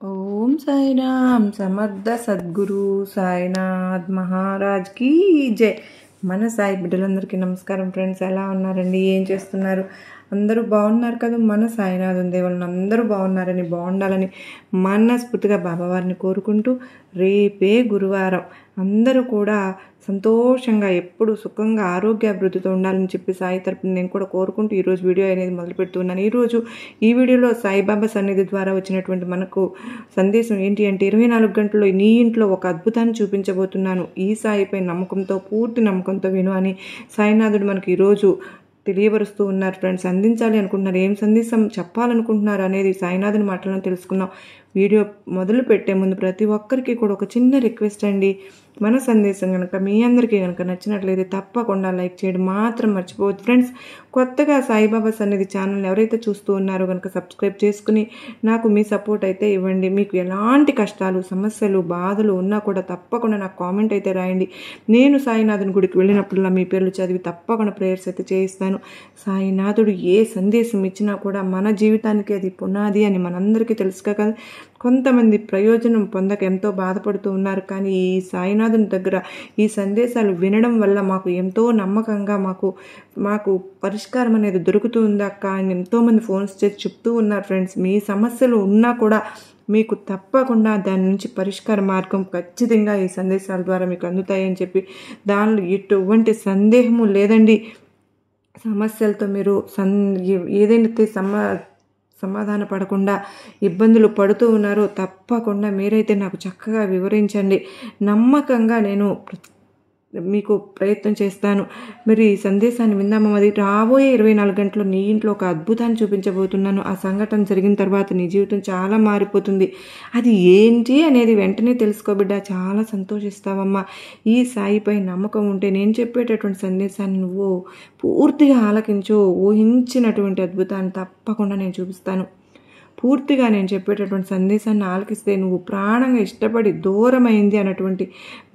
ఓం సాయిరామ్ సమర్థ సద్గురు సాయినాథ్ మహారాజ్ కి జై. మన సాయి బిడ్డలందరికీ నమస్కారం ఫ్రెండ్స్. ఎలా ఉన్నారండి? ఏం చేస్తున్నారు? అందరూ బాగున్నారు కదా? మన సాయినాథ్ దేవుళ్ళని అందరూ బాగున్నారని, బాగుండాలని మనస్ఫూర్తిగా బాబావారిని కోరుకుంటూ, రేపే గురువారం, అందరూ కూడా సంతోషంగా ఎప్పుడు సుఖంగా ఆరోగ్యాభివృద్ధితో ఉండాలని చెప్పి సాయి తరపున నేను కూడా కోరుకుంటూ ఈరోజు వీడియో అనేది మొదలు పెడుతున్నాను. ఈ వీడియోలో సాయిబాబా సన్నిధి ద్వారా వచ్చినటువంటి మనకు సందేశం ఏంటి అంటే, 24 గంటల్లో నీ ఇంట్లో ఒక అద్భుతాన్ని చూపించబోతున్నాను, ఈ సాయిపై నమ్మకంతో, పూర్తి నమ్మకంతో విను అని సాయినాథుడు మనకి ఈరోజు తెలియపరుస్తూ ఉన్నారు ఫ్రెండ్స్. అందించాలి అనుకుంటున్నారు, ఏం సందేశం చెప్పాలనుకుంటున్నారు అనేది సాయినాథుని మాటలను తెలుసుకుందాం. వీడియో మొదలు పెట్టే ముందు ప్రతి ఒక్కరికి కూడా ఒక చిన్న రిక్వెస్ట్ అండి. మన సందేశం కనుక మీ అందరికీ కనుక నచ్చినట్లయితే తప్పకుండా లైక్ చేయడం మాత్రం మర్చిపోవద్దు ఫ్రెండ్స్. కొత్తగా సాయిబాబా సన్నిధి ఛానల్ ఎవరైతే చూస్తూ ఉన్నారో కనుక సబ్స్క్రైబ్ చేసుకుని నాకు మీ సపోర్ట్ అయితే ఇవ్వండి. మీకు ఎలాంటి కష్టాలు, సమస్యలు, బాధలు ఉన్నా కూడా తప్పకుండా నాకు కామెంట్ అయితే రాయండి. నేను సాయినాథుని గుడికి వెళ్ళినప్పుడల్లా మీ పేర్లు చదివి తప్పకుండా ప్రేయర్స్ అయితే చేయిస్తాను. సాయినాథుడు ఏ సందేశం ఇచ్చినా కూడా మన జీవితానికి అది పునాది అని మనందరికీ తెలుసు కదా. కొంతమంది ప్రయోజనం పొందక ఎంతో బాధపడుతూ ఉన్నారు, కానీ ఈ సాయినాథుని దగ్గర ఈ సందేశాలు వినడం వల్ల మాకు ఎంతో నమ్మకంగా మాకు పరిష్కారం అనేది దొరుకుతుంది అక్క అని ఎంతోమంది ఫోన్స్ చేసి చెప్తూ ఉన్నారు ఫ్రెండ్స్. మీ సమస్యలు ఉన్నా కూడా మీకు తప్పకుండా దాని నుంచి పరిష్కార మార్గం ఖచ్చితంగా ఈ సందేశాల ద్వారా మీకు అందుతాయని చెప్పి దానిలో ఎటువంటి సందేహము లేదండి. సమస్యలతో మీరు ఏదైతే సమాధాన పడకుండా ఇబ్బందులు పడుతూ ఉన్నారో తప్పకుండా మీరైతే నాకు చక్కగా వివరించండి. నమ్మకంగా నేను మీకు ప్రయత్నం చేస్తాను. మీరు ఈ సందేశాన్ని విందామా? అది రాబోయే 24 గంటలు నీ ఇంట్లో ఒక అద్భుతాన్ని చూపించబోతున్నాను. ఆ సంఘటన జరిగిన తర్వాత నీ జీవితం చాలా మారిపోతుంది. అది ఏంటి అనేది వెంటనే తెలుసుకోబిడ్డ, చాలా సంతోషిస్తావమ్మా. ఈ సాయిపై నమ్మకం ఉంటే నేను చెప్పేటటువంటి సందేశాన్ని నువ్వు పూర్తిగా ఆలకించు. ఊహించినటువంటి అద్భుతాన్ని తప్పకుండా నేను చూపిస్తాను. పూర్తిగా నేను చెప్పేటటువంటి సందేశాన్ని ఆలకిస్తే నువ్వు ప్రాణంగా ఇష్టపడి దూరమైంది అన్నటువంటి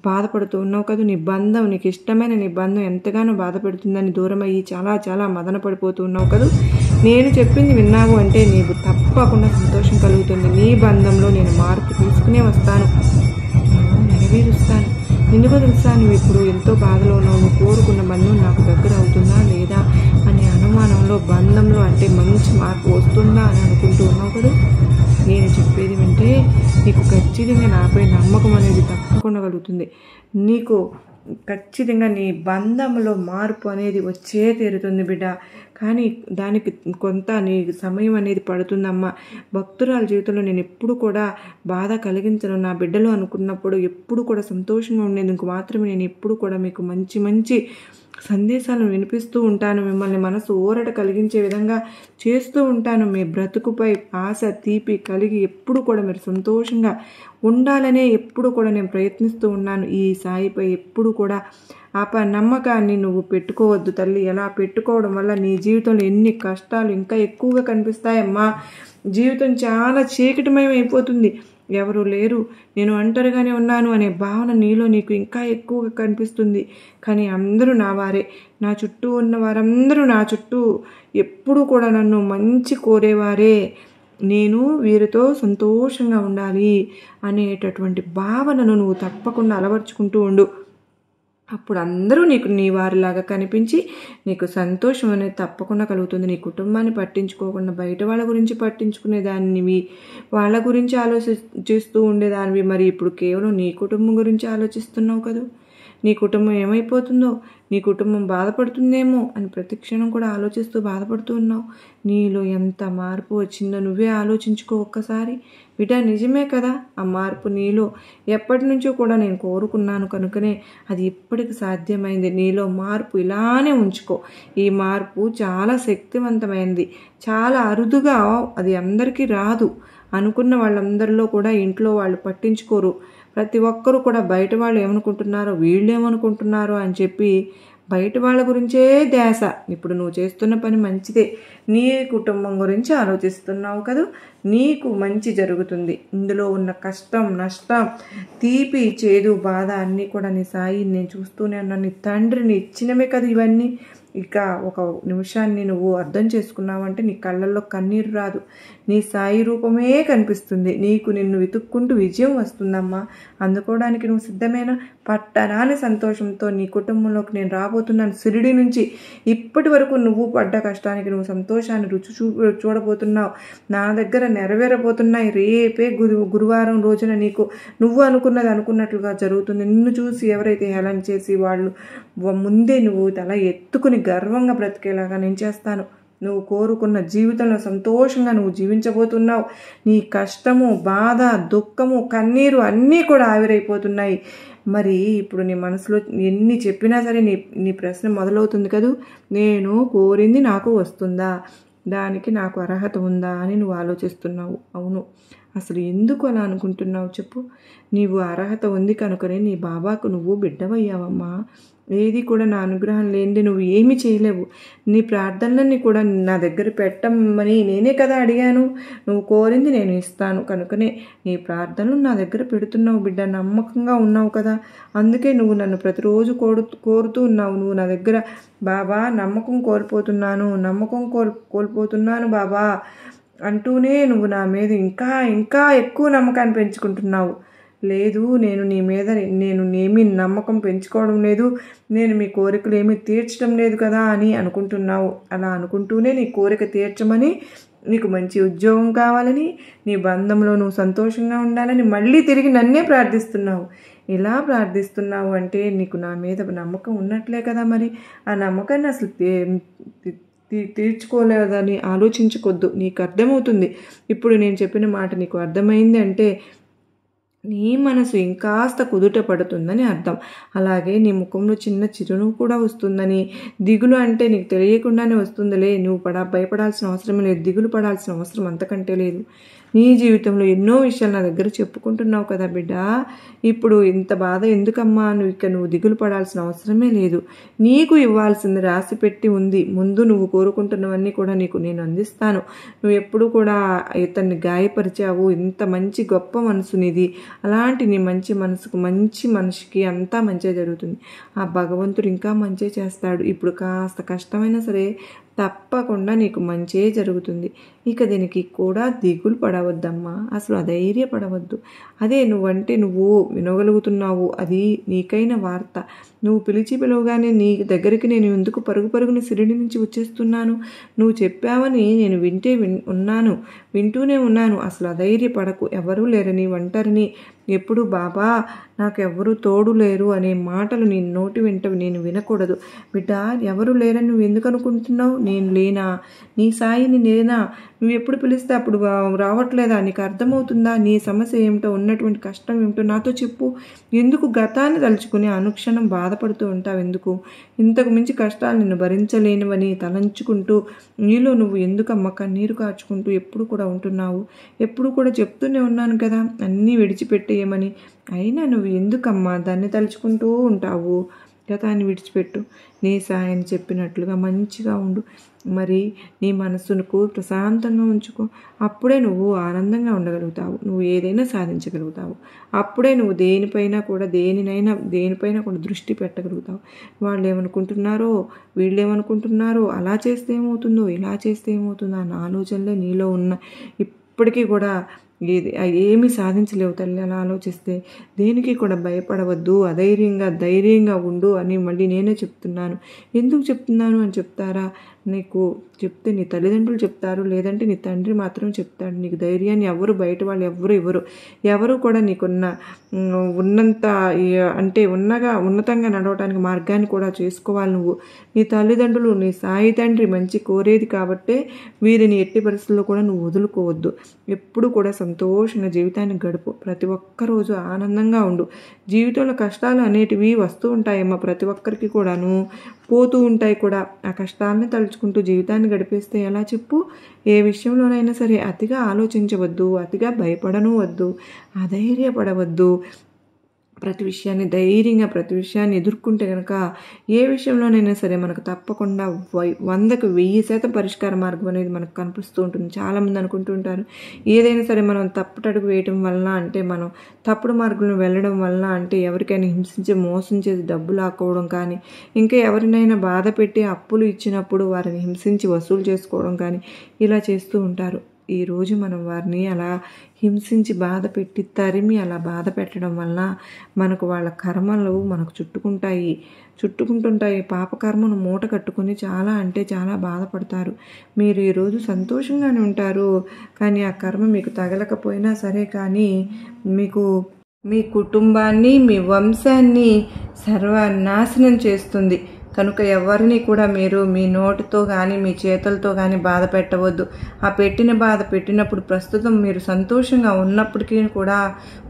బాధపడుతూ ఉన్నావు కదా. నీ బంధం, నీకు ఇష్టమైన నీ బంధం ఎంతగానో బాధపడుతుందని దూరమయ్యి చాలా చాలా మదన పడిపోతూ ఉన్నావు కదా. నేను చెప్పింది విన్నావు అంటే నీకు తప్పకుండా సంతోషం కలుగుతుంది. నీ బంధంలో నేను మార్పు తీసుకునే వస్తాను, నెరవేరుస్తాను. ఎందుకో తెలుసా, నువ్వు ఇప్పుడు ఎంతో బాధలో ఉన్నావు. నువ్వు కోరుకున్న బంధం నాకు దగ్గర అవుతుందా లేదా అనే అనుమానంలో, బంధంలో అంటే మంచి మార్పు వస్తుందా అని అనుకుంటూ ఉన్నావు కదా. నేను చెప్పేది వింటే నీకు ఖచ్చితంగా నాపై నమ్మకం అనేది తప్పకుండా కలుగుతుంది. నీకు ఖచ్చితంగా నీ బంధంలో మార్పు అనేది వచ్చే తీరుతుంది బిడ్డ. కానీ దానికి కొంత నీ సమయం అనేది పడుతుందమ్మా. భక్తురాల జీవితంలో నేను ఎప్పుడు కూడా బాధ కలిగించను. నా బిడ్డలు అనుకున్నప్పుడు ఎప్పుడు కూడా సంతోషంగా ఉండేందుకు మాత్రమే నేను ఎప్పుడు కూడా మీకు మంచి మంచి సందేశాలను వినిపిస్తూ ఉంటాను. మిమ్మల్ని మనసు ఊరట కలిగించే విధంగా చేస్తూ ఉంటాను. మీ బ్రతుకుపై ఆశ, తీపి కలిగి ఎప్పుడు కూడా మీరు సంతోషంగా ఉండాలనే ఎప్పుడు కూడా నేను ప్రయత్నిస్తూ ఉన్నాను. ఈ సాయిపై ఎప్పుడు కూడా నమ్మకాన్ని నువ్వు పెట్టుకోవద్దు తల్లి. ఎలా పెట్టుకోవడం వల్ల నీ జీవితంలో ఎన్ని కష్టాలు ఇంకా ఎక్కువగా కనిపిస్తాయమ్మా. జీవితం చాలా చీకటిమయం అయిపోతుంది. ఎవరు లేరు, నేను ఒంటరిగానే ఉన్నాను అనే భావన నీకు ఇంకా ఎక్కువగా కనిపిస్తుంది. కానీ అందరూ నా వారే. నా చుట్టూ ఉన్న వారందరూ నా చుట్టూ ఎప్పుడు కూడా నన్ను మంచి కోరేవారే. నేను వీరితో సంతోషంగా ఉండాలి అనేటటువంటి భావనను నువ్వు తప్పకుండా అలవర్చుకుంటూ ఉండు. అప్పుడు అందరూ నీకు నీ వారిలాగా కనిపించి నీకు సంతోషం అనేది తప్పకుండా కలుగుతుంది. నీ కుటుంబాన్ని పట్టించుకోకుండా బయట వాళ్ళ గురించి పట్టించుకునేదానివి, వాళ్ళ గురించి ఆలోచిస్తూ ఉండేదానివి. మరి ఇప్పుడు కేవలం నీ కుటుంబం గురించి ఆలోచిస్తున్నావు కదా. నీ కుటుంబం ఏమైపోతుందో, నీ కుటుంబం బాధపడుతుందేమో అని ప్రతి క్షణం కూడా ఆలోచిస్తూ బాధపడుతూ ఉన్నావు. నీలో ఎంత మార్పు వచ్చిందో నువ్వే ఆలోచించుకో ఒక్కసారి బిడ్డ. నిజమే కదా, ఆ మార్పు నీలో ఎప్పటి నుంచో కూడా నేను కోరుకున్నాను కనుకనే అది ఇప్పటికి సాధ్యమైంది. నీలో మార్పు ఇలానే ఉంచుకో. ఈ మార్పు చాలా శక్తివంతమైనది, చాలా అరుదుగా, అది అందరికీ రాదు. అనుకున్న వాళ్ళందరిలో కూడా ఇంట్లో వాళ్ళు పట్టించుకోరు. ప్రతి ఒక్కరూ కూడా బయట వాళ్ళు ఏమనుకుంటున్నారో, వీళ్ళు ఏమనుకుంటున్నారో అని చెప్పి బయట వాళ్ళ గురించే ధ్యాస. ఇప్పుడు నువ్వు చేస్తున్న పని మంచిదే. నీ కుటుంబం గురించి ఆలోచిస్తున్నావు కదా, నీకు మంచి జరుగుతుంది. ఇందులో ఉన్న కష్టం, నష్టం, తీపి, చేదు, బాధ అన్నీ కూడా నీ సాయి నేను చూస్తూనే ఉన్నాను. నీ తండ్రిని ఇచ్చినవే కదా ఇవన్నీ. ఇక ఒక నిమిషాన్ని నువ్వు అర్థం చేసుకున్నావంటే నీ కళ్ళల్లో కన్నీరు రాదు, నీ సాయి రూపమే కనిపిస్తుంది. నీకు నిన్ను వెతుక్కుంటూ విజయం వస్తుందమ్మా. అందుకోవడానికి నువ్వు సిద్ధమేనా? పట్టరాని సంతోషంతో నీ కుటుంబంలోకి నేను రాబోతున్నాను. షిరిడి నుంచి ఇప్పటి వరకు నువ్వు పడ్డ కష్టానికి నువ్వు సంతోషాన్ని రుచి చూడబోతున్నావు. నా దగ్గర నెరవేరబోతున్నాయి. రేపే గురువారం రోజున నీకు నువ్వు అనుకున్నది అనుకున్నట్లుగా జరుగుతుంది. నిన్ను చూసి ఎవరైతే హేళన చేసి వాళ్ళు ముందే నువ్వు తల ఎత్తుకుని గర్వంగా బ్రతికేలాగా నేను చేస్తాను. నువ్వు కోరుకున్న జీవితంలో సంతోషంగా నువ్వు జీవించబోతున్నావు. నీ కష్టము, బాధ, దుఃఖము, కన్నీరు అన్నీ కూడా ఆవిరైపోతున్నాయి. మరి ఇప్పుడు నీ మనసులో ఎన్ని చెప్పినా సరే నీ ప్రశ్న మొదలవుతుంది కదూ, నేను కోరింది నాకు వస్తుందా, దానికి నాకు అర్హత ఉందా అని నువ్వు ఆలోచిస్తున్నావు. అవును, అసలు ఎందుకు అలా అనుకుంటున్నావు చెప్పు? నీవు అర్హత ఉంది కనుకనే నీ బాబాకు నువ్వు బిడ్డవయ్యావమ్మా. ఏది కూడా నా అనుగ్రహం లేనిది నువ్వు ఏమీ చేయలేవు. నీ ప్రార్థనలన్నీ కూడా నా దగ్గర పెట్టమని నేనే కదా అడిగాను. నువ్వు కోరింది నేను ఇస్తాను కనుకనే నీ ప్రార్థనలు నా దగ్గర పెడుతున్నావు బిడ్డ. నమ్మకంగా ఉన్నావు కదా, అందుకే నువ్వు నన్ను ప్రతిరోజు కోరుతూ ఉన్నావు. నువ్వు నా దగ్గర బాబా నమ్మకం కోల్పోతున్నాను బాబా అంటూనే నువ్వు నా మీద ఇంకా ఎక్కువ నమ్మకాన్ని పెంచుకుంటున్నావు. లేదు, నేను ఏమీ నమ్మకం పెంచుకోవడం లేదు, నేను మీ కోరికలు ఏమీ తీర్చడం లేదు కదా అని అనుకుంటున్నావు. అలా అనుకుంటూనే నీ కోరిక తీర్చమని, నీకు మంచి ఉద్యోగం కావాలని, నీ బంధంలో నువ్వు సంతోషంగా ఉండాలని మళ్ళీ తిరిగి నన్నే ప్రార్థిస్తున్నావు. ఇలా ప్రార్థిస్తున్నావు అంటే నీకు నా మీద నమ్మకం ఉన్నట్లే కదా. మరి ఆ నమ్మకాన్ని అసలు తీర్చుకోలేదని ఆలోచించుకోవద్దు. నీకు అర్థమవుతుంది. ఇప్పుడు నేను చెప్పిన మాట నీకు అర్థమైంది అంటే నీ మనసు ఇంకాస్త కుదుట పడుతుందని అర్థం. అలాగే నీ ముఖంలో చిన్న చిరునవ్వు కూడా వస్తుందని. దిగులు అంటే నీకు తెలియకుండానే వస్తుందిలే, నువ్వు భయపడాల్సిన అవసరం లేదు, దిగులు పడాల్సిన అవసరం అంతకంటే లేదు. నీ జీవితంలో ఎన్నో విషయాలు నా దగ్గర చెప్పుకుంటున్నావు కదా బిడ్డ. ఇప్పుడు ఇంత బాధ ఎందుకమ్మా? నువ్వు దిగులు పడాల్సిన అవసరమే లేదు. నీకు ఇవ్వాల్సింది రాసి పెట్టి ఉంది. ముందు నువ్వు కోరుకుంటున్నవన్నీ కూడా నీకు నేను అందిస్తాను. నువ్వు ఎప్పుడు కూడా ఇతన్ని గాయపరిచావు. ఇంత మంచి గొప్ప మనసు నీది. అలాంటి నీ మంచి మనసుకు, మంచి మనిషికి అంతా మంచి జరుగుతుంది. ఆ భగవంతుడు ఇంకా మంచి చేస్తాడు. ఇప్పుడు కాస్త కష్టమైనా సరే తప్పకుండా నీకు మంచే జరుగుతుంది. ఇక దీనికి కూడా దిగులు పడవద్దమ్మా, అసలు అధైర్యపడవద్దు. అదే నువ్వంటే నువ్వు వినగలుగుతున్నావు, అది నీకైన వార్త. నువ్వు పిలవగానే నీ దగ్గరికి నేను ఎందుకు పరుగున షిరిడి నుంచి వచ్చేస్తున్నాను. నువ్వు చెప్పావని నేను వింటూనే ఉన్నాను. అసలు అధైర్యపడకు. ఎవరూ లేరని, ఒంటరిని, ఎప్పుడు బాబా నాకెవ్వరూ తోడు లేరు అనే మాటలు నీ నోటి వెంట నేను వినకూడదు. బిడ్డ, ఎవరు లేరని నువ్వు ఎందుకు అనుకుంటున్నావు? నేను లేనా? నీ సాయిని నేనా? నువ్వు ఎప్పుడు పిలిస్తే అప్పుడు రావట్లేదా? నీకు అర్థమవుతుందా? నీ సమస్య ఏమిటో, ఉన్నటువంటి కష్టం ఏమిటో నాతో చెప్పు. ఎందుకు గతాన్ని తలుచుకుని అనుక్షణం బాధపడుతూ ఉంటావు? ఎందుకు ఇంతకు మించి కష్టాలు నిన్ను భరించలేనివని తలంచుకుంటూ నీలో నువ్వు ఎందుకమ్మ కన్నీరు కార్చుకుంటూ ఎప్పుడు కూడా ఉంటున్నావు? ఎప్పుడు కూడా చెప్తూనే ఉన్నాను కదా అన్నీ విడిచిపెట్టేయమని. అయినా నువ్వు ఎందుకమ్మా దాన్ని తలుచుకుంటూ ఉంటావు? గతాన్ని విడిచిపెట్టు. నీ సాయిని చెప్పినట్లుగా మంచిగా ఉండు. మరి నీ మనస్సుకు ప్రశాంతంగా ఉంచుకో. అప్పుడే నువ్వు ఆనందంగా ఉండగలుగుతావు. నువ్వు ఏదైనా సాధించగలుగుతావు. అప్పుడే నువ్వు దేనిపైన కూడా దృష్టి పెట్టగలుగుతావు. వాళ్ళు ఏమనుకుంటున్నారో, వీళ్ళు ఏమనుకుంటున్నారో, అలా చేస్తే ఏమవుతుందో, ఇలా చేస్తే ఏమవుతుందో అన్న ఆలోచనలే నీలో ఉన్న. ఇప్పటికీ కూడా ఏమీ సాధించలేవు తల్లి అలా ఆలోచిస్తే. దేనికి కూడా భయపడవద్దు, ధైర్యంగా ఉండు అని మళ్ళీ నేనే చెప్తున్నాను. ఎందుకు చెప్తున్నాను అని చెప్తారా? నీకు చెప్తే నీ తల్లిదండ్రులు చెప్తారు, లేదంటే నీ తండ్రి మాత్రం చెప్తాడు. నీకు ధైర్యాన్ని ఎవరు బయట వాళ్ళు ఎవరు కూడా ఉన్నంత అంటే ఉన్నతంగా నడవటానికి మార్గాన్ని కూడా చేసుకోవాలి. నువ్వు నీ తల్లిదండ్రులు, నీ సాయి తండ్రి మంచి కోరేది కాబట్టే వీరిని ఎట్టి పరిస్థితుల్లో కూడా నువ్వు వదులుకోవద్దు. ఎప్పుడు కూడా సంతోషంగా జీవితాన్ని గడుపు. ప్రతి ఒక్క రోజు ఆనందంగా ఉండు. జీవితంలో కష్టాలు అనేటివి వస్తూ ఉంటాయమ్మా, ప్రతి ఒక్కరికి కూడాను పోతూ ఉంటాయి కూడా. ఆ కష్టాలని తలుచుకుంటూ జీవితాన్ని గడిపేస్తే ఎలా చెప్పు? ఏ విషయంలోనైనా సరే అతిగా ఆలోచించవద్దు, అతిగా భయపడను వద్దు, అధైర్యపడవద్దు. ప్రతి విషయాన్ని ధైర్యంగా ప్రతి విషయాన్ని ఎదుర్కొంటే కనుక ఏ విషయంలోనైనా సరే మనకు తప్పకుండా 100కు 1000% పరిష్కార మార్గం అనేది మనకు కనిపిస్తూ ఉంటుంది. చాలామంది అనుకుంటూ ఉంటారు ఏదైనా సరే మనం తప్పుటడుగు వేయటం వలన అంటే మనం తప్పుడు మార్గంలో వెళ్ళడం వలన అంటే ఎవరికైనా హింసించి మోసం చేసి డబ్బులు లాక్కోవడం కానీ ఇంకా ఎవరినైనా బాధ పెట్టి అప్పులు ఇచ్చినప్పుడు వారిని హింసించి వసూలు చేసుకోవడం కానీ ఇలా చేస్తూ ఉంటారు. ఈరోజు మనం వారిని అలా హింసించి బాధ పెట్టి తరిమి అలా బాధ పెట్టడం వలన మనకు వాళ్ళ కర్మలు మనకు చుట్టుకుంటుంటాయి. పాపకర్మను మూట కట్టుకుని చాలా అంటే చాలా బాధపడతారు. మీరు ఈరోజు సంతోషంగానే ఉంటారు, కానీ ఆ కర్మ మీకు తగలకపోయినా సరే కానీ మీకు మీ కుటుంబాన్ని మీ వంశాన్ని సర్వనాశనం చేస్తుంది. కనుక ఎవరిని కూడా మీరు మీ నోటితో కానీ మీ చేతులతో కానీ బాధ పెట్టవద్దు. ఆ పెట్టిన బాధ పెట్టినప్పుడు ప్రస్తుతం మీరు సంతోషంగా ఉన్నప్పటికీ కూడా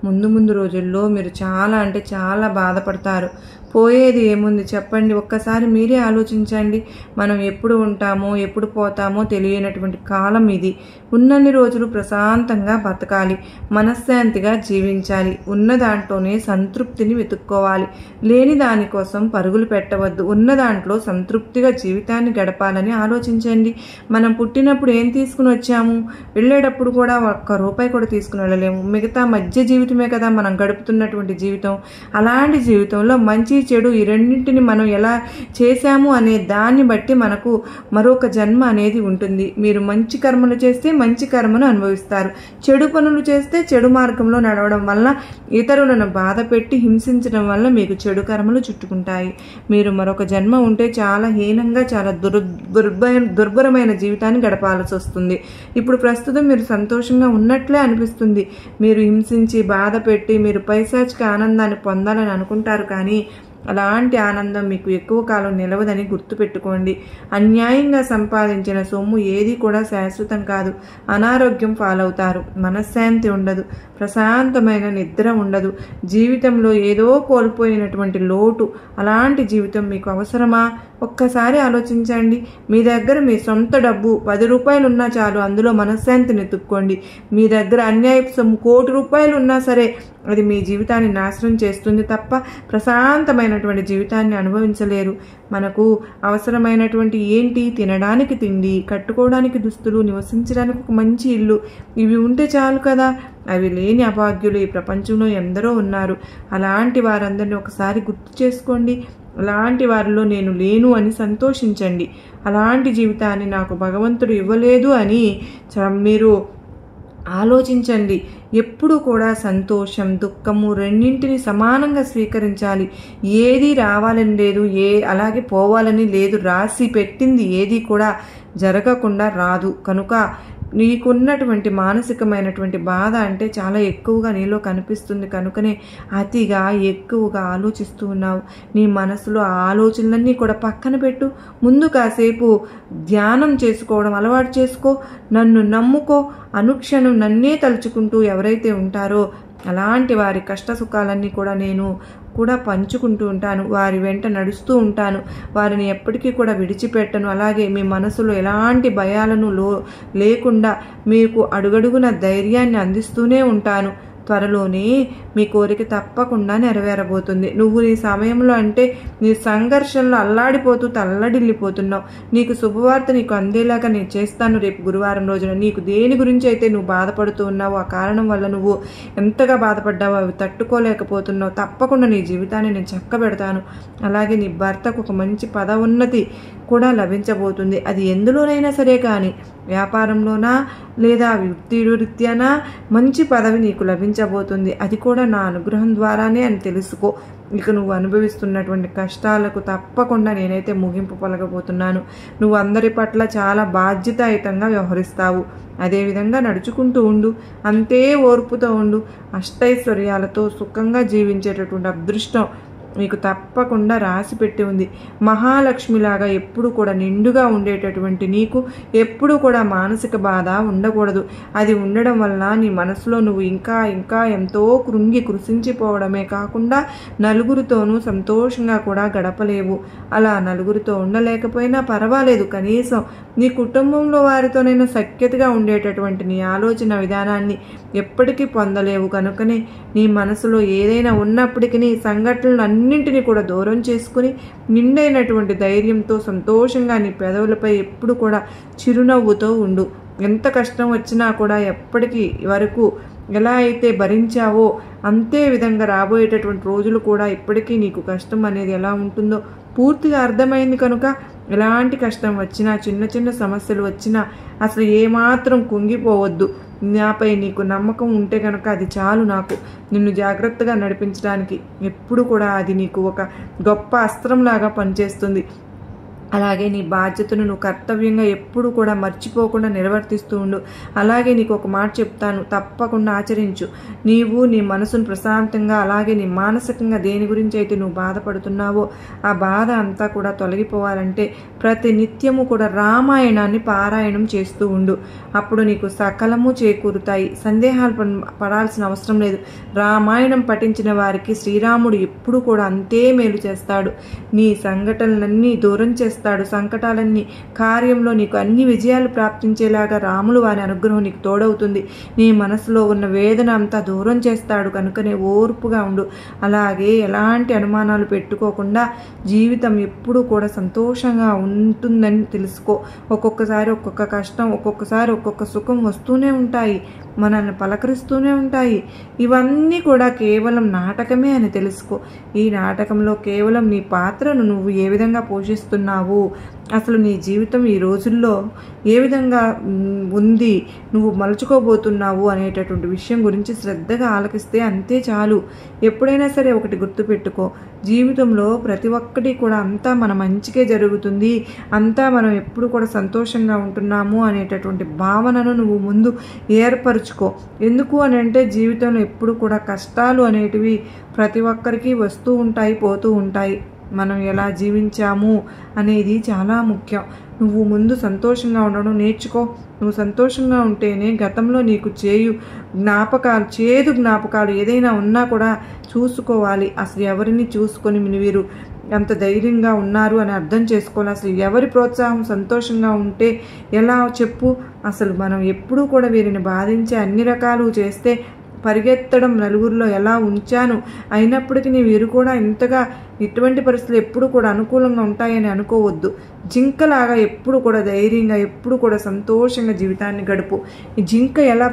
ముందు రోజుల్లో మీరు చాలా అంటే చాలా బాధపడతారు. పోయేది ఏముంది చెప్పండి, ఒక్కసారి మీరే ఆలోచించండి. మనం ఎప్పుడు ఉంటామో ఎప్పుడు పోతామో తెలియనటువంటి కాలం ఇది. ఉన్నన్ని రోజులు ప్రశాంతంగా బతకాలి, మనశ్శాంతిగా జీవించాలి, ఉన్న దాంట్లోనే సంతృప్తిని వెతుక్కోవాలి. లేని దానికోసం పరుగులు పెట్టవద్దు. ఉన్న దాంట్లో సంతృప్తిగా జీవితాన్ని గడపాలని ఆలోచించండి. మనం పుట్టినప్పుడు ఏం తీసుకుని వచ్చాము, వెళ్ళేటప్పుడు కూడా ₹1 కూడా తీసుకుని వెళ్ళలేము. మిగతా మధ్య జీవితమే కదా మనం గడుపుతున్నటువంటి జీవితం. అలాంటి జీవితంలో మంచి చెడు ఈ రెండింటిని మనం ఎలా చేశాము అనే దాన్ని బట్టి మనకు మరొక జన్మ అనేది ఉంటుంది. మీరు మంచి కర్మలు చేస్తే మంచి కర్మను అనుభవిస్తారు, చెడు పనులు చేస్తే చెడు మార్గంలో నడవడం వల్ల ఇతరులను బాధ పెట్టి హింసించడం వల్ల మీకు చెడు కర్మలు చుట్టుకుంటాయి. మీరు మరొక జన్మ ఉంటే చాలా హీనంగా చాలా దుర్భరమైన జీవితాన్ని గడపాల్సి వస్తుంది. ఇప్పుడు ప్రస్తుతం మీరు సంతోషంగా ఉన్నట్లే అనిపిస్తుంది. మీరు హింసించి బాధ పెట్టి మీరు పైశాచిక ఆనందాన్ని పొందాలని అనుకుంటారు, కానీ అలాంటి ఆనందం మీకు ఎక్కువ కాలం నిలవదని గుర్తుపెట్టుకోండి. అన్యాయంగా సంపాదించిన సొమ్ము ఏది కూడా శాశ్వతం కాదు. అనారోగ్యం పాలవుతారు, మనశ్శాంతి ఉండదు, ప్రశాంతమైన నిద్ర ఉండదు, జీవితంలో ఏదో కోల్పోయినటువంటి లోటు. అలాంటి జీవితం మీకు అవసరమా? ఒక్కసారి ఆలోచించండి. మీ దగ్గర మీ సొంత డబ్బు ₹10 ఉన్నా చాలు, అందులో మనశ్శాంతిని ఎత్తుక్కోండి. మీ దగ్గర అన్యాయపు సొమ్ము ₹1,00,00,000 ఉన్నా సరే అది మీ జీవితాన్ని నాశనం చేస్తుంది తప్ప ప్రశాంతమైనటువంటి జీవితాన్ని అనుభవించలేరు. మనకు అవసరమైనటువంటి ఏంటి? తినడానికి తిండి, కట్టుకోవడానికి దుస్తులు, నివసించడానికి ఒక మంచి ఇల్లు, ఇవి ఉంటే చాలు కదా. అవి లేని అభాగ్యులు ఈ ప్రపంచంలో ఎందరో ఉన్నారు. అలాంటి వారందరినీ ఒకసారి గుర్తు చేసుకోండి. అలాంటి వారిలో నేను లేను అని సంతోషించండి. అలాంటి జీవితాన్ని నాకు భగవంతుడు ఇవ్వలేదు అని మీరు ఆలోచించండి. ఎప్పుడు కూడా సంతోషం దుఃఖము రెండింటిని సమానంగా స్వీకరించాలి. ఏది రావాలని లేదు, అలాగే పోవాలని లేదు. రాసి పెట్టింది ఏది కూడా జరగకుండా రాదు. కనుక నీకున్నటువంటి మానసికమైనటువంటి బాధ అంటే చాలా ఎక్కువగా నీలో కనిపిస్తుంది. కనుకనే అతిగా ఎక్కువగా ఆలోచిస్తూ ఉన్నావు. నీ మనసులో ఆ ఆలోచనలన్నీ కూడా పక్కన పెట్టు. ముందు కాసేపు ధ్యానం చేసుకోవడం అలవాటు చేసుకో. నన్ను నమ్ముకో. అనుక్షణం నన్నే తలుచుకుంటూ ఎవరైతే ఉంటారో అలాంటి వారి కష్ట సుఖాలన్నీ కూడా నేను కూడా పంచుకుంటూ ఉంటాను. వారి వెంట నడుస్తూ ఉంటాను. వారిని ఎప్పటికీ కూడా విడిచిపెట్టను. అలాగే మీ మనసులో ఎలాంటి భయాలను లేకుండా మీకు అడుగడుగున ధైర్యాన్ని అందిస్తూనే ఉంటాను. త్వరలోనే మీ కోరిక తప్పకుండా నెరవేరబోతుంది. నువ్వు నీ సమయంలో అంటే నీ సంఘర్షణలో అల్లాడిపోతూ తల్లడిల్లిపోతున్నావు. నీకు శుభవార్త నీకు అందేలాగా నేను చేస్తాను రేపు గురువారం రోజున. నీకు దేని గురించి అయితే నువ్వు బాధపడుతూ ఉన్నావు, ఆ కారణం వల్ల నువ్వు ఎంతగా బాధపడ్డావో అవి తట్టుకోలేకపోతున్నావు. తప్పకుండా నీ జీవితాన్ని నేను చక్కబెడతాను. అలాగే నీ భర్తకు ఒక మంచి పదోన్నతి కూడా లభించబోతుంది. అది ఎందులోనైనా సరే, కానీ వ్యాపారంలోనా లేదా వృత్తిరీత్యానా మంచి పదవి నీకు లభించబోతుంది. అది కూడా నా అనుగ్రహం ద్వారానే అని తెలుసుకో. ఇక నువ్వు అనుభవిస్తున్నటువంటి కష్టాలకు తప్పకుండా నేనైతే ముగింపు పలకబోతున్నాను. నువ్వు అందరి పట్ల చాలా బాధ్యతాయుతంగా వ్యవహరిస్తావు. అదేవిధంగా నడుచుకుంటూ ఉండు. అంతే ఓర్పుతో ఉండు. అష్టైశ్వర్యాలతో సుఖంగా జీవించేటటువంటి అదృష్టం మీకు తప్పకుండా రాసి పెట్టి ఉంది. మహాలక్ష్మిలాగా ఎప్పుడు కూడా నిండుగా ఉండేటటువంటి నీకు ఎప్పుడు కూడా మానసిక బాధ ఉండకూడదు. అది ఉండడం వల్ల నీ మనసులో నువ్వు ఇంకా ఇంకా ఎంతో కృషించిపోవడమే కాకుండా నలుగురితోనూ సంతోషంగా కూడా గడపలేవు. అలా నలుగురితో ఉండలేకపోయినా పర్వాలేదు, కనీసం నీ కుటుంబంలో వారితోనైనా సఖ్యతగా ఉండేటటువంటి నీ ఆలోచన విధానాన్ని ఎప్పటికీ పొందలేవు. కనుకనే నీ మనసులో ఏదైనా ఉన్నప్పటికీ సంఘటనలు అన్నింటినీ కూడా దూరం చేసుకుని నిండైనటువంటి ధైర్యంతో సంతోషంగా నీ పెదవులపై ఎప్పుడు కూడా చిరునవ్వుతో ఉండు. ఎంత కష్టం వచ్చినా కూడా ఎప్పటికీ వరకు ఎలా అయితే భరించావో అంతే విధంగా రాబోయేటటువంటి రోజులు కూడా ఇప్పటికీ నీకు కష్టం అనేది ఎలా ఉంటుందో పూర్తిగా అర్థమైంది. కనుక ఎలాంటి కష్టం వచ్చినా, చిన్న చిన్న సమస్యలు వచ్చినా అసలు ఏమాత్రం కుంగిపోవద్దు. నాపై నీకు నమ్మకం ఉంటే కనుక అది చాలు. నాకు నిన్ను జాగ్రత్తగా నడిపించడానికి ఎప్పుడు కూడా అది నీకు ఒక గొప్ప అస్త్రంలాగా పనిచేస్తుంది. అలాగే నీ బాధ్యతను నువ్వు కర్తవ్యంగా ఎప్పుడు కూడా మర్చిపోకుండా నిర్వర్తిస్తూ ఉండు. అలాగే నీకు ఒక మాట చెప్తాను, తప్పకుండా ఆచరించు. నీవు నీ మనసును ప్రశాంతంగా, అలాగే నీ మానసికంగా దేని గురించి అయితే నువ్వు బాధపడుతున్నావో ఆ బాధ అంతా కూడా తొలగిపోవాలంటే ప్రతి నిత్యము కూడా రామాయణాన్ని పారాయణం చేస్తూ ఉండు. అప్పుడు నీకు సకలము చేకూరుతాయి. సందేహాలు పడాల్సిన అవసరం లేదు. రామాయణం పఠించిన వారికి శ్రీరాముడు ఎప్పుడు కూడా అంతే మేలు చేస్తాడు. నీ సంఘటనలన్నీ దూరం చేస్తాడు. సంకటాలన్నీ కార్యంలో నీకు అన్ని విజయాలు ప్రాప్తించేలాగా రాములు వారి అనుగ్రహం నీకు తోడవుతుంది. నీ మనసులో ఉన్న వేదన అంతా దూరం చేస్తాడు. కనుకనే ఓర్పుగా ఉండు. అలాగే ఎలాంటి అనుమానాలు పెట్టుకోకుండా జీవితం ఎప్పుడూ కూడా సంతోషంగా ఉంటుందని తెలుసుకో. ఒక్కొక్కసారి ఒక్కొక్క కష్టం, ఒక్కొక్కసారి ఒక్కొక్క సుఖం వస్తూనే ఉంటాయి, మనల్ని పలకరిస్తూనే ఉంటాయి. ఇవన్నీ కూడా కేవలం నాటకమే అని తెలుసుకో. ఈ నాటకంలో కేవలం నీ పాత్రను నువ్వు ఏ విధంగా పోషిస్తున్నావు, అసలు నీ జీవితం ఈ రోజుల్లో ఏ విధంగా ఉంది, నువ్వు మలుచుకోబోతున్నావు అనేటటువంటి విషయం గురించి శ్రద్ధగా ఆలకిస్తే అంతే చాలు. ఎప్పుడైనా సరే ఒకటి గుర్తుపెట్టుకో, జీవితంలో ప్రతి ఒక్కటి కూడా అంతా మన మంచికే జరుగుతుంది, అంతా మనం ఎప్పుడు కూడా సంతోషంగా ఉంటున్నాము అనేటటువంటి భావనను నువ్వు ముందు ఏర్పరచుకో. ఎందుకు అని అంటే జీవితంలో ఎప్పుడు కూడా కష్టాలు అనేటివి ప్రతి ఒక్కరికి వస్తూ ఉంటాయి, పోతూ ఉంటాయి. మనం ఎలా జీవించాము అనేది చాలా ముఖ్యం. నువ్వు ముందు సంతోషంగా ఉండడం నేర్చుకో. నువ్వు సంతోషంగా ఉంటేనే గతంలో నీకు చేదు జ్ఞాపకాలు ఏదైనా ఉన్నా కూడా చూసుకోవాలి. అసలు ఎవరిని చూసుకొని వీరు అంత ధైర్యంగా ఉన్నారు అని అర్థం చేసుకోవాలి. అసలు ఎవరి ప్రోత్సాహం సంతోషంగా ఉంటే ఎలా చెప్పు. అసలు మనం ఎప్పుడూ కూడా వీరిని బాధించే అన్ని రకాలు చేస్తే పరిగెత్తడం నలుగురిలో ఎలా ఉంచాను, అయినప్పటికీ వీరు కూడా ఇంతగా ఇటువంటి పరిస్థితులు ఎప్పుడు కూడా అనుకూలంగా ఉంటాయని అనుకోవద్దు. జింకలాగా ఎప్పుడు కూడా ధైర్యంగా, ఎప్పుడు కూడా సంతోషంగా జీవితాన్ని గడుపు. ఈ జింక ఎలా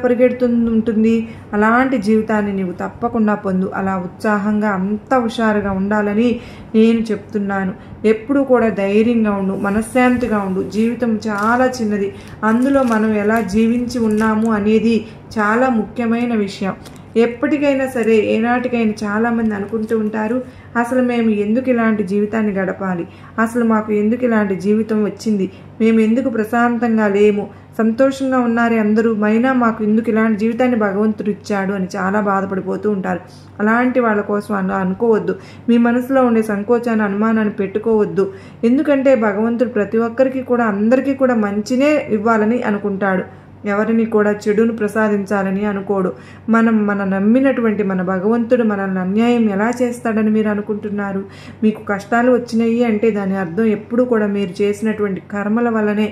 ఉంటుంది అలాంటి జీవితాన్ని నీవు తప్పకుండా పొందు. అలా ఉత్సాహంగా అంత హుషారుగా ఉండాలని నేను చెప్తున్నాను. ఎప్పుడు కూడా ధైర్యంగా ఉండు, మనశ్శాంతిగా ఉండు. జీవితం చాలా చిన్నది, అందులో మనం ఎలా జీవించి ఉన్నాము అనేది చాలా ముఖ్యమైన విషయం. ఎప్పటికైనా సరే ఏనాటికైనా చాలామంది అనుకుంటూ ఉంటారు, అసలు మేము ఎందుకు ఇలాంటి జీవితాన్ని గడపాలి, అసలు మాకు ఎందుకు ఇలాంటి జీవితం వచ్చింది, మేము ఎందుకు ప్రశాంతంగా లేము, సంతోషంగా ఉన్నారే అందరూ, మైనా మాకు ఎందుకు ఇలాంటి జీవితాన్ని భగవంతుడు ఇచ్చాడు అని చాలా బాధపడిపోతూ ఉంటారు. అలాంటి వాళ్ళ కోసం అలా అనుకోవద్దు. మీ మనసులో ఉండే సంకోచాన్ని, అనుమానాన్ని పెట్టుకోవద్దు. ఎందుకంటే భగవంతుడు ప్రతి ఒక్కరికి కూడా, అందరికీ కూడా మంచినే ఇవ్వాలని అనుకుంటాడు. ఎవరిని కూడా చెడును ప్రసాదించాలని అనుకోడు. మన నమ్మినటువంటి మన భగవంతుడు మనల్ని అన్యాయం ఎలా చేస్తాడని మీరు అనుకుంటున్నారు? మీకు కష్టాలు వచ్చినాయి అంటే దాని అర్థం ఎప్పుడు కూడా మీరు చేసినటువంటి కర్మల వల్లనే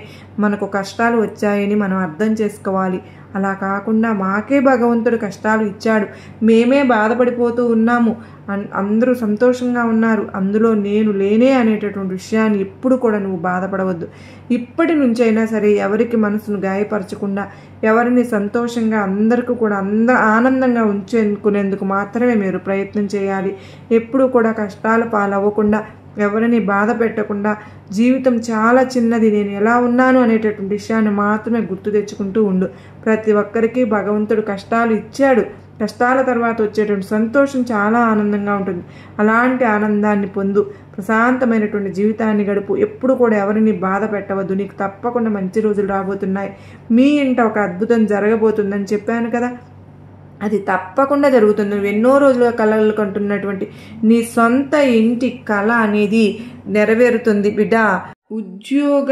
మనకు కష్టాలు వచ్చాయని మనం అర్థం చేసుకోవాలి. అలా కాకుండా మాకే భగవంతుడు కష్టాలు ఇచ్చాడు, మేమే బాధపడిపోతూ ఉన్నాము, అందరూ సంతోషంగా ఉన్నారు, అందులో నేను లేనే అనేటటువంటి విషయాన్ని ఎప్పుడు కూడా నువ్వు బాధపడవద్దు. ఇప్పటి నుంచైనా సరే ఎవరికి మనసును గాయపరచకుండా, ఎవరిని సంతోషంగా, అందరికీ కూడా ఆనందంగా ఉంచుకునేందుకు మాత్రమే మీరు ప్రయత్నం చేయాలి. ఎప్పుడు కూడా కష్టాల పాలవ్వకుండా, ఎవరిని బాధ పెట్టకుండా, జీవితం చాలా చిన్నది, నేను ఎలా ఉన్నాను అనేటటువంటి విషయాన్ని మాత్రమే గుర్తు తెచ్చుకుంటూ ఉండు. ప్రతి ఒక్కరికి భగవంతుడు కష్టాలు ఇచ్చాడు. కష్టాల తర్వాత వచ్చేటువంటి సంతోషం చాలా ఆనందంగా ఉంటుంది. అలాంటి ఆనందాన్ని పొందు. ప్రశాంతమైనటువంటి జీవితాన్ని గడుపు. ఎప్పుడు కూడా ఎవరిని బాధ పెట్టవద్దు. నీకు తప్పకుండా మంచి రోజులు రాబోతున్నాయి. మీ ఇంట ఒక అద్భుతం జరగబోతుందని చెప్పాను కదా, అది తప్పకుండా జరుగుతుంది. నువ్వు ఎన్నో రోజులుగా కలలు కంటున్నటువంటి నీ సొంత ఇంటి కళ అనేది నెరవేరుతుంది బిడ్డ. ఉద్యోగ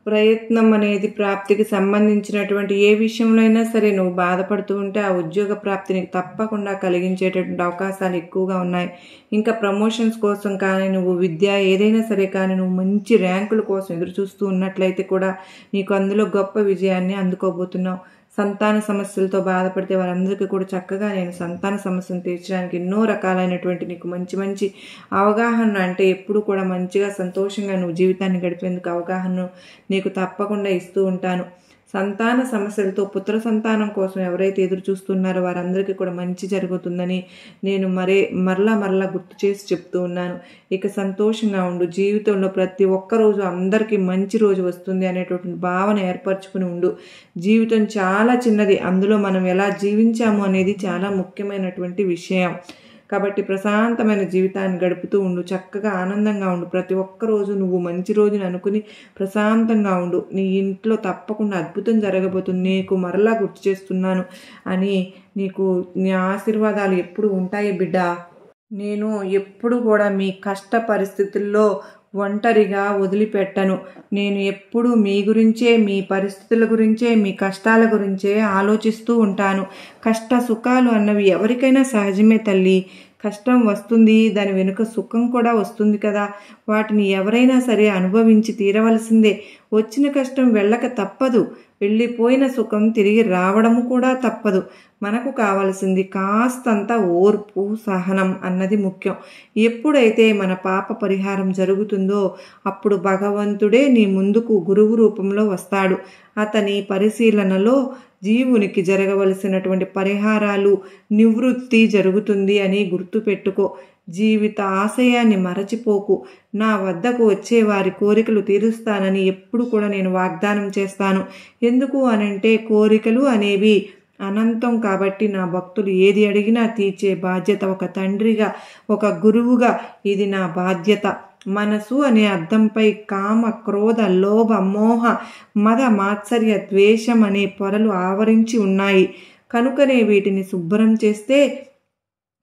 ప్రయత్నం అనేది ప్రాప్తికి సంబంధించినటువంటి ఏ విషయంలో అయినా సరే నువ్వు బాధపడుతూ ఉంటే ఆ ఉద్యోగ ప్రాప్తిని తప్పకుండా కలిగించేటటువంటి అవకాశాలు ఎక్కువగా ఉన్నాయి. ఇంకా ప్రమోషన్స్ కోసం కానీ, నువ్వు విద్య ఏదైనా సరే కానీ, నువ్వు మంచి ర్యాంకుల కోసం ఎదురు చూస్తూ ఉన్నట్లయితే కూడా నీకు అందులో గొప్ప విజయాన్ని అందుకోబోతున్నావు. సంతాన సమస్యలతో బాధపడితే వారందరికీ కూడా చక్కగా నేను సంతాన సమస్యను తీర్చడానికి ఎన్నో రకాలైనటువంటి నీకు మంచి మంచి అవగాహన, అంటే ఎప్పుడు కూడా మంచిగా సంతోషంగా నువ్వు జీవితాన్ని గడిపేందుకు అవగాహన నీకు తప్పకుండా ఇస్తూ ఉంటాను. సంతాన సమస్యలతో పుత్ర సంతానం కోసం ఎవరైతే ఎదురు చూస్తున్నారో వారందరికీ కూడా మంచి జరుగుతుందని నేను మరలా గుర్తు చేసి చెప్తూ ఉన్నాను. ఇక సంతోషంగా ఉండు. జీవితంలో ప్రతి ఒక్క రోజు అందరికీ మంచి రోజు వస్తుంది అనేటువంటి భావన ఏర్పరచుకుని ఉండు. జీవితం చాలా చిన్నది, అందులో మనం ఎలా జీవించాము అనేది చాలా ముఖ్యమైనటువంటి విషయం. కాబట్టి ప్రశాంతమైన జీవితాన్ని గడుపుతూ ఉండు. చక్కగా ఆనందంగా ఉండు. ప్రతి ఒక్క రోజు నువ్వు మంచి రోజుని అనుకుని ప్రశాంతంగా ఉండు. నీ ఇంట్లో తప్పకుండా అద్భుతం జరగబోతుంది. నీకు మరలా గుర్తు చేస్తున్నాను అని నీకు నీ ఆశీర్వాదాలు ఎప్పుడు ఉంటాయి బిడ్డ. నేను ఎప్పుడు కూడా మీ కష్ట పరిస్థితుల్లో ఒంటరిగా వదిలిపెట్టను. నేను ఎప్పుడు మీ గురించే, మీ పరిస్థితుల గురించే, మీ కష్టాల గురించే ఆలోచిస్తూ ఉంటాను. కష్ట సుఖాలు అన్నవి ఎవరికైనా సహజమే తల్లి. కష్టం వస్తుంది, దాని వెనుక సుఖం కూడా వస్తుంది కదా. వాటిని ఎవరైనా సరే అనుభవించి తీరవలసిందే. వచ్చిన కష్టం వెళ్ళక తప్పదు, వెళ్ళిపోయిన సుఖం తిరిగి రావడము కూడా తప్పదు. మనకు కావలసింది కాస్తంత ఓర్పు, సహనం అన్నది ముఖ్యం. ఎప్పుడైతే మన పాప పరిహారం జరుగుతుందో అప్పుడు భగవంతుడే నీ ముందుకు గురువు రూపంలో వస్తాడు. అతని పరిశీలనలో జీవునికి జరగవలసినటువంటి పరిహారాలు, నివృత్తి జరుగుతుంది అని గుర్తుపెట్టుకో. జీవిత ఆశయాన్ని మరచిపోకు. నా వద్దకు వచ్చే వారి కోరికలు తీరుస్తానని ఎప్పుడు కూడా నేను వాగ్దానం చేస్తాను. ఎందుకు అనంటే కోరికలు అనేవి అనంతం కాబట్టి నా భక్తులు ఏది అడిగినా తీర్చే బాధ్యత ఒక తండ్రిగా, ఒక గురువుగా ఇది నా బాధ్యత. మనసు అనే అద్దంపై కామ, క్రోధ, లోభ, మోహ, మద, మాత్సర్య, ద్వేషం అనే పొరలు ఆవరించి ఉన్నాయి. కనుకనే వీటిని శుభ్రం చేస్తే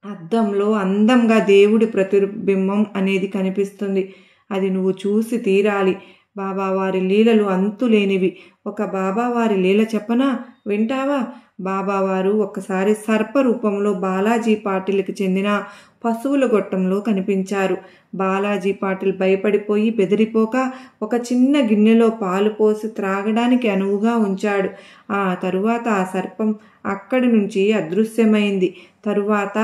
అద్దంలో అందంగా దేవుడి ప్రతిబింబం అనేది కనిపిస్తుంది. అది నువ్వు చూసి తీరాలి. బాబావారి లీలలు అంతులేనివి. ఒక బాబావారి లీల చెప్పనా, వింటావా? బాబావారు ఒక్కసారి సర్ప రూపంలో బాలాజీ పాటిల్కి చెందిన పశువుల గొట్టంలో కనిపించారు. బాలాజీ పాటిల్ భయపడిపోయి బెదిరిపోక ఒక చిన్న గిన్నెలో పాలు పోసి త్రాగడానికి అనువుగా ఉంచాడు. ఆ తరువాత ఆ సర్పం అక్కడి నుంచి అదృశ్యమైంది. తరువాత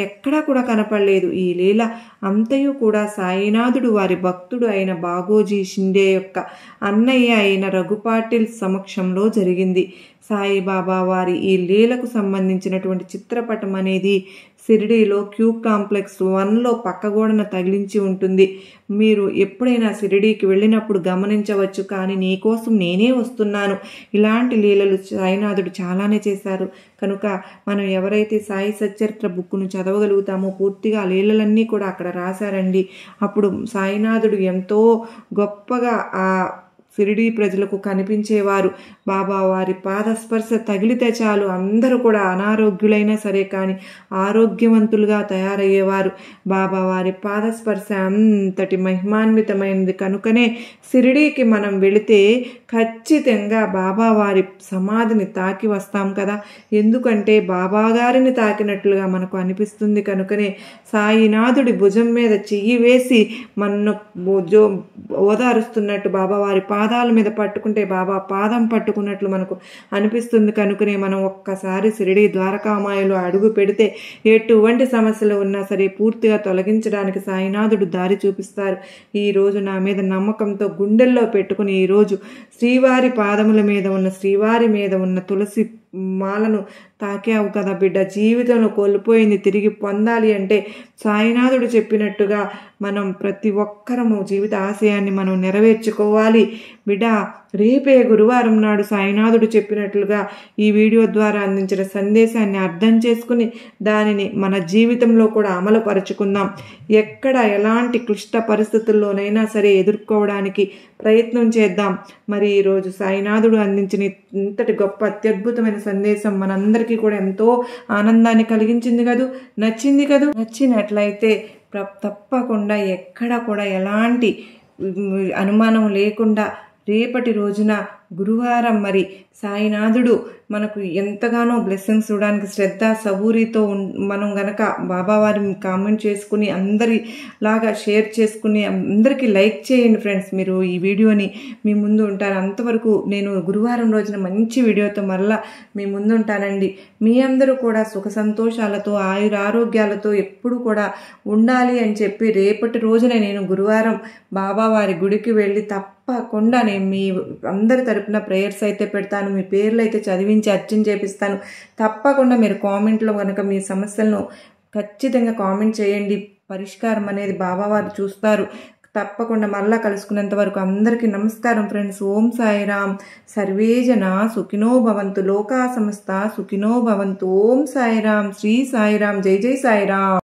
ఎక్కడా కూడా కనపడలేదు. ఈ లీల అంతయు కూడా సాయినాథుడు వారి భక్తుడు అయిన బాగోజీ షిండే యొక్క అన్నయ్య అయిన రఘుపాటిల్ సమక్షంలో జరిగింది. సాయిబాబా వారి ఈ లీలకు సంబంధించినటువంటి చిత్రపటం అనేది షిరిడీలో క్యూ కాంప్లెక్స్ 1లో పక్కగోడన తగిలించి ఉంటుంది. మీరు ఎప్పుడైనా షిరిడీకి వెళ్ళినప్పుడు గమనించవచ్చు. కానీ నీకోసం నేనే వస్తున్నాను. ఇలాంటి లీలలు సాయినాథుడు చాలానే చేశారు. కనుక మనం ఎవరైతే సాయి సచ్చరిత్ర బుక్ను చదవగలుగుతామో పూర్తిగా లీలలన్నీ కూడా అక్కడ రాశారండి. అప్పుడు సాయినాథుడు ఎంతో గొప్పగా ఆ షిరిడీ ప్రజలకు కనిపించేవారు. బాబా వారి పాదస్పర్శ తగిలితే చాలు అందరూ కూడా అనారోగ్యులైనా సరే కానీ ఆరోగ్యవంతులుగా తయారయ్యేవారు. బాబా వారి పాదస్పర్శ అంతటి మహిమాన్వితమైనది. కనుకనే షిరిడీకి మనం వెళితే ఖచ్చితంగా బాబా వారి సమాధిని తాకి వస్తాం కదా. ఎందుకంటే బాబా గారిని తాకినట్లుగా మనకు అనిపిస్తుంది. కనుకనే సాయినాథుడి భుజం మీద చెయ్యి వేసి మనను ఓదారుస్తున్నట్టు బాబావారి పాదాల మీద పట్టుకుంటే బాబా పాదం పట్టుకున్నట్లు మనకు అనిపిస్తుంది. కనుకనే మనం ఒక్కసారి షిరిడీ ద్వారకామాయలో అడుగు పెడితే ఎటువంటి సమస్యలు ఉన్నా సరే పూర్తిగా తొలగించడానికి సాయినాథుడు దారి చూపిస్తారు. ఈరోజు నా మీద నమ్మకంతో గుండెల్లో పెట్టుకుని ఈరోజు శ్రీవారి పాదముల మీద ఉన్న, శ్రీవారి మీద ఉన్న తులసి మాలను తాకావు కదా బిడ్డ. జీవితంలో కోల్పోయింది తిరిగి పొందాలి అంటే సాయినాథుడు చెప్పినట్టుగా మనం ప్రతి ఒక్కరము జీవిత ఆశయాన్ని మనం నెరవేర్చుకోవాలి బిడ్డ. రేపే గురువారం నాడు సాయినాథుడు చెప్పినట్లుగా ఈ వీడియో ద్వారా అందించిన సందేశాన్ని అర్థం చేసుకుని దానిని మన జీవితంలో కూడా అమలు పరుచుకుందాం. ఎక్కడ ఎలాంటి క్లిష్ట పరిస్థితుల్లోనైనా సరే ఎదుర్కోవడానికి ప్రయత్నం చేద్దాం. మరి ఈరోజు సాయినాథుడు అందించిన ఇంతటి గొప్ప అత్యద్భుతమైన సందేశం మనందరికీ కూడా ఎంతో ఆనందాన్ని కలిగించింది కదూ, నచ్చింది కదూ. నచ్చినట్లయితే తప్పకుండా ఎక్కడ కూడా ఎలాంటి అనుమానం లేకుండా రేపటి రోజున గురువారం మరి సాయినాథుడు మనకు ఎంతగానో బ్లెస్సింగ్స్ ఇవ్వడానికి శ్రద్ధ సబూరితో మనం గనక బాబావారి కామెంట్ చేసుకుని అందరిలాగా షేర్ చేసుకుని అందరికీ లైక్ చేయండి ఫ్రెండ్స్. మీరు ఈ వీడియోని మీ ముందు ఉంటారు. అంతవరకు నేను గురువారం రోజున మంచి వీడియోతో మరలా మీ ముందు ఉంటానండి. మీ అందరూ కూడా సుఖ సంతోషాలతో ఆయురారోగ్యాలతో ఎప్పుడు కూడా ఉండాలి అని చెప్పి రేపటి రోజున నేను గురువారం బాబావారి గుడికి వెళ్ళి తప్పకుండా నేను మీ అందరి తరపున ప్రేయర్స్ అయితే పెడతాను. మీ పేర్లు అయితే చదివించి అర్చన చేపిస్తాను. తప్పకుండా మీరు కామెంట్లో కనుక మీ సమస్యలను ఖచ్చితంగా కామెంట్ చేయండి. పరిష్కారం అనేది బాబావారు చూస్తారు. తప్పకుండా మళ్ళా కలుసుకునేంత వరకు అందరికీ నమస్కారం ఫ్రెండ్స్. ఓం సాయిరామ్. సర్వే జన సుఖినో భవంతు. లోకా సమస్త సుఖినో భవంతు. ఓం సాయిరామ్. శ్రీ సాయిరామ్. జై జై సాయిరామ్.